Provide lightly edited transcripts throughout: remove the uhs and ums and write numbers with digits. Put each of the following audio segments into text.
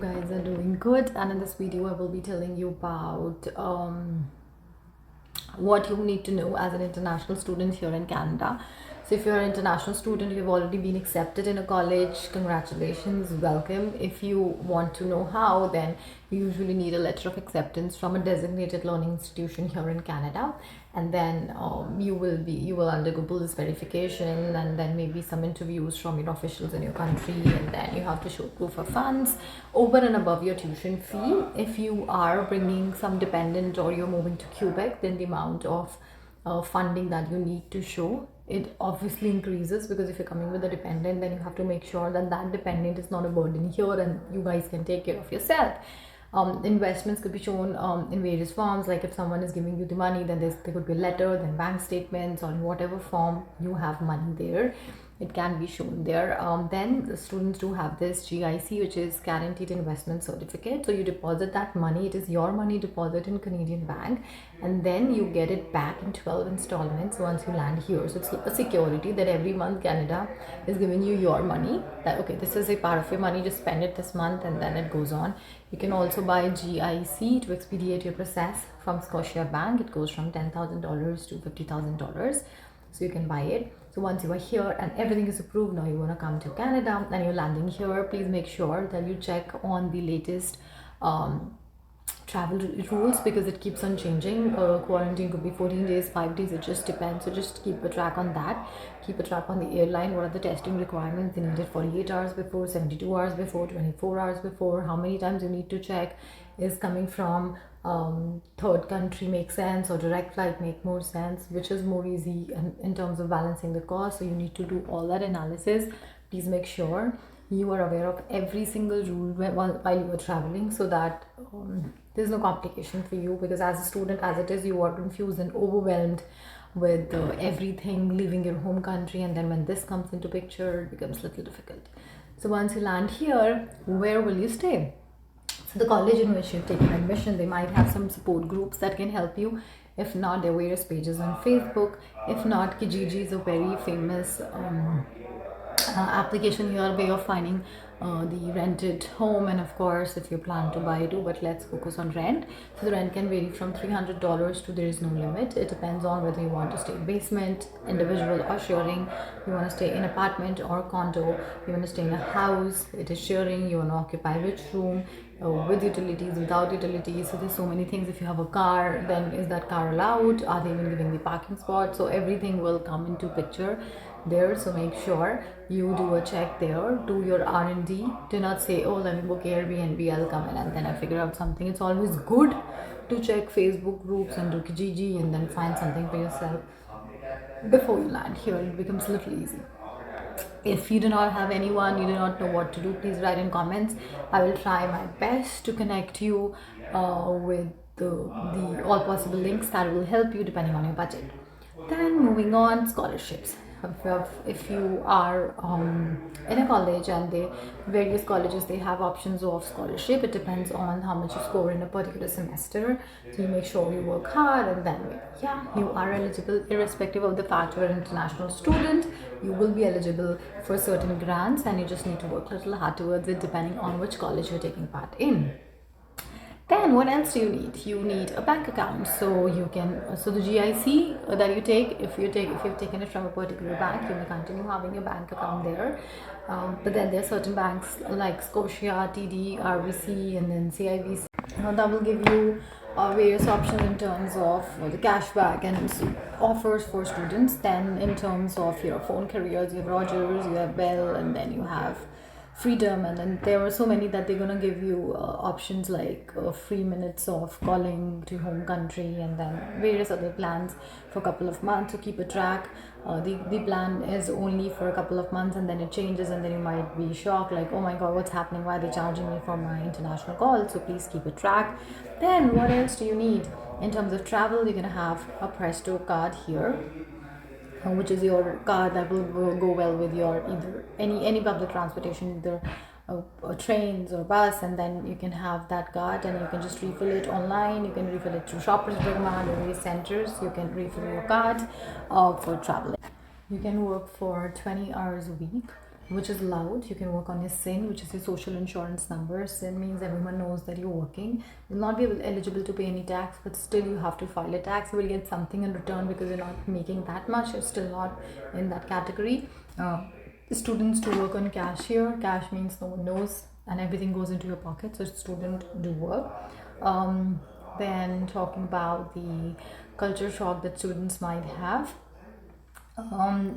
Guys are doing good, and in this video I will be telling you about what you need to know as an international student here in Canada. So if you're an international student, you've already been accepted in a college, congratulations, welcome. If you want to know how, then you usually need a letter of acceptance from a designated learning institution here in Canada, and then you will undergo police verification, and then maybe some interviews from your officials in your country, and then you have to show proof of funds over and above your tuition fee. If you are bringing some dependent or you're moving to Quebec, then the amount of funding that you need to show, it obviously increases, because if you're coming with a dependent, then you have to make sure that that dependent is not a burden here and you guys can take care of yourself. Investments could be shown in various forms, like if someone is giving you the money, then there could be a letter, then bank statements, or in whatever form you have money there, it can be shown there. Then the students do have this GIC, which is Guaranteed Investment Certificate. So you deposit that money, it is your money deposit in Canadian bank, and then you get it back in 12 installments once you land here. So it's a security that every month Canada is giving you your money, that okay, this is a part of your money, just spend it this month, and then it goes on. You can also buy GIC to expedite your process from Scotia Bank. It goes from $10,000 to $50,000. So you can buy it. So once you are here and everything is approved, now you want to come to Canada and you're landing here, please make sure that you check on the latest travel rules, because it keeps on changing. Quarantine could be 14 days, 5 days, it just depends. So just keep a track on that. Keep a track on the airline. What are the testing requirements? They need it 48 hours before, 72 hours before, 24 hours before. How many times you need to check? Is coming from third country make sense, or direct flight make more sense? Which is more easy in terms of balancing the cost? So you need to do all that analysis. Please make sure you are aware of every single rule while you are traveling, so that there's no complication for you, because as a student, as it is, you are confused and overwhelmed with everything, leaving your home country, and then when this comes into picture, it becomes a little difficult. So once you land here, where will you stay? So the college in which you're taking admission, they might have some support groups that can help you. If not, there are various pages on Facebook. If not, Kijiji is a very famous application here, way of finding the rented home. And of course, if you plan to buy too, but let's focus on rent. So the rent can vary from $300 to there is no limit. It depends on whether you want to stay in basement, individual or sharing. You want to stay in apartment or condo. You want to stay in a house, it is sharing. You want to occupy which room, with utilities, without utilities. So there's so many things. If you have a car, then is that car allowed? Are they even giving the parking spot? So everything will come into picture there. So make sure you do a check there, do your R&D. Do not say, oh, let me book Airbnb, I'll come in and then I figure out something. It's always good to check Facebook groups and do Kijiji and then find something for yourself before you land here. It becomes a little easy. If you do not have anyone, you do not know what to do, please write in comments. I will try my best to connect you with the all possible links that will help you depending on your budget. Then moving on, scholarships. If you are in a college, and the various colleges, they have options of scholarship. It depends on how much you score in a particular semester. So you make sure you work hard, and then yeah, you are eligible. Irrespective of the fact you're an international student, you will be eligible for certain grants, and you just need to work a little hard towards it depending on which college you're taking part in. Then what else do you need? You need a bank account. So you can, so the GIC that you take, if you've taken it from a particular bank, you may continue having a bank account there. But then there are certain banks like Scotia, TD, RBC, and then CIBC that will give you various options in terms of the cashback and offers for students. Then in terms of your phone carriers, you have Rogers, you have Bell, and then you have Freedom, and then there are so many that they're gonna give you options like free minutes of calling to home country, and then various other plans for a couple of months. So keep a track. The plan is only for a couple of months, and then it changes, and then you might be shocked like, oh my god, what's happening, why are they charging me for my international call? So please keep a track. Then what else do you need in terms of travel? You're gonna have a Presto card here, which is your card that will go well with your either any public transportation, either trains or bus, and then you can have that card and you can just refill it online. You can refill it through Shoppers Drug Mart or various centers. You can refill your card for traveling. You can work for 20 hours a week. which is loud. You can work on your SIN, which is your social insurance number. SIN means everyone knows that you're working. You'll not be eligible to pay any tax, but still you have to file a tax. You will get something in return because you're not making that much. You're still not in that category. Students to work on cashier. Cash means no one knows and everything goes into your pocket. So student do work. Then talking about the culture shock that students might have.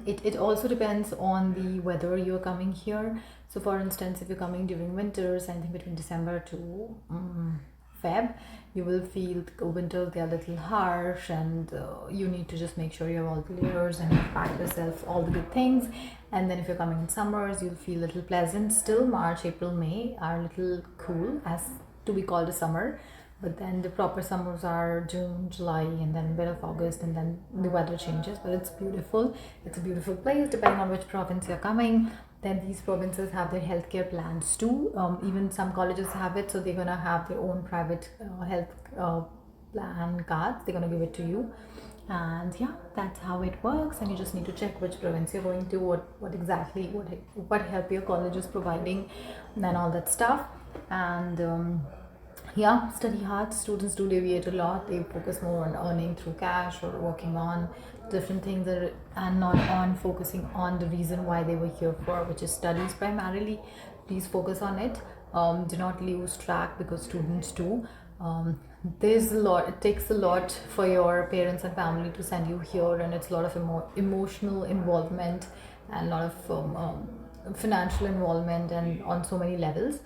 It also depends on the weather you're coming here. So for instance, if you're coming during winters, anything between December to Feb, you will feel the winters, they are a little harsh, and you need to just make sure you have all the layers and you pack yourself all the good things. And then if you're coming in summers, you'll feel a little pleasant. Still March, April, May are a little cool as to be called a summer. But then the proper summers are June, July, and then a bit of August, and then the weather changes. But it's beautiful. It's a beautiful place, depending on which province you're coming. Then these provinces have their healthcare plans too. Even some colleges have it, so they're gonna have their own private health plan cards. They're gonna give it to you, and yeah, that's how it works. And you just need to check which province you're going to, what exactly, what help your college is providing, and all that stuff. And yeah, study hard. Students do deviate a lot. They focus more on earning through cash or working on different things and not on focusing on the reason why they were here for, which is studies primarily. Please focus on it. Do not lose track because students do. There's a lot, it takes a lot for your parents and family to send you here, and it's a lot of emotional involvement and a lot of financial involvement, and on so many levels.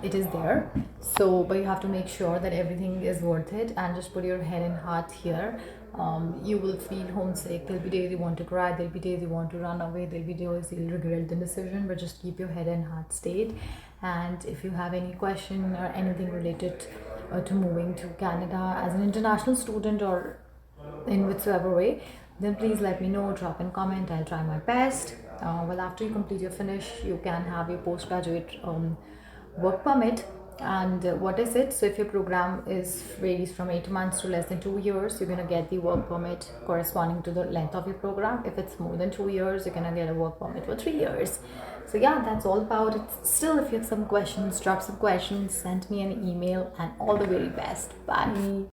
It is there, so but you have to make sure that everything is worth it, and just put your head and heart here. You will feel homesick. There'll be days you want to cry, there'll be days you want to run away, there'll be days you'll regret the decision, but just keep your head and heart straight. And if you have any question or anything related to moving to Canada as an international student or in whichever way, then please let me know, drop in comment. I'll try my best. Well, after you complete your finish, you can have your postgraduate work permit. And what is it? So if your program is varies from 8 months to less than 2 years, you're gonna get the work permit corresponding to the length of your program. If it's more than 2 years, you're gonna get a work permit for 3 years. So yeah, that's all about it. Still, if you have some questions, drop some questions, send me an email, and all the very best. Bye.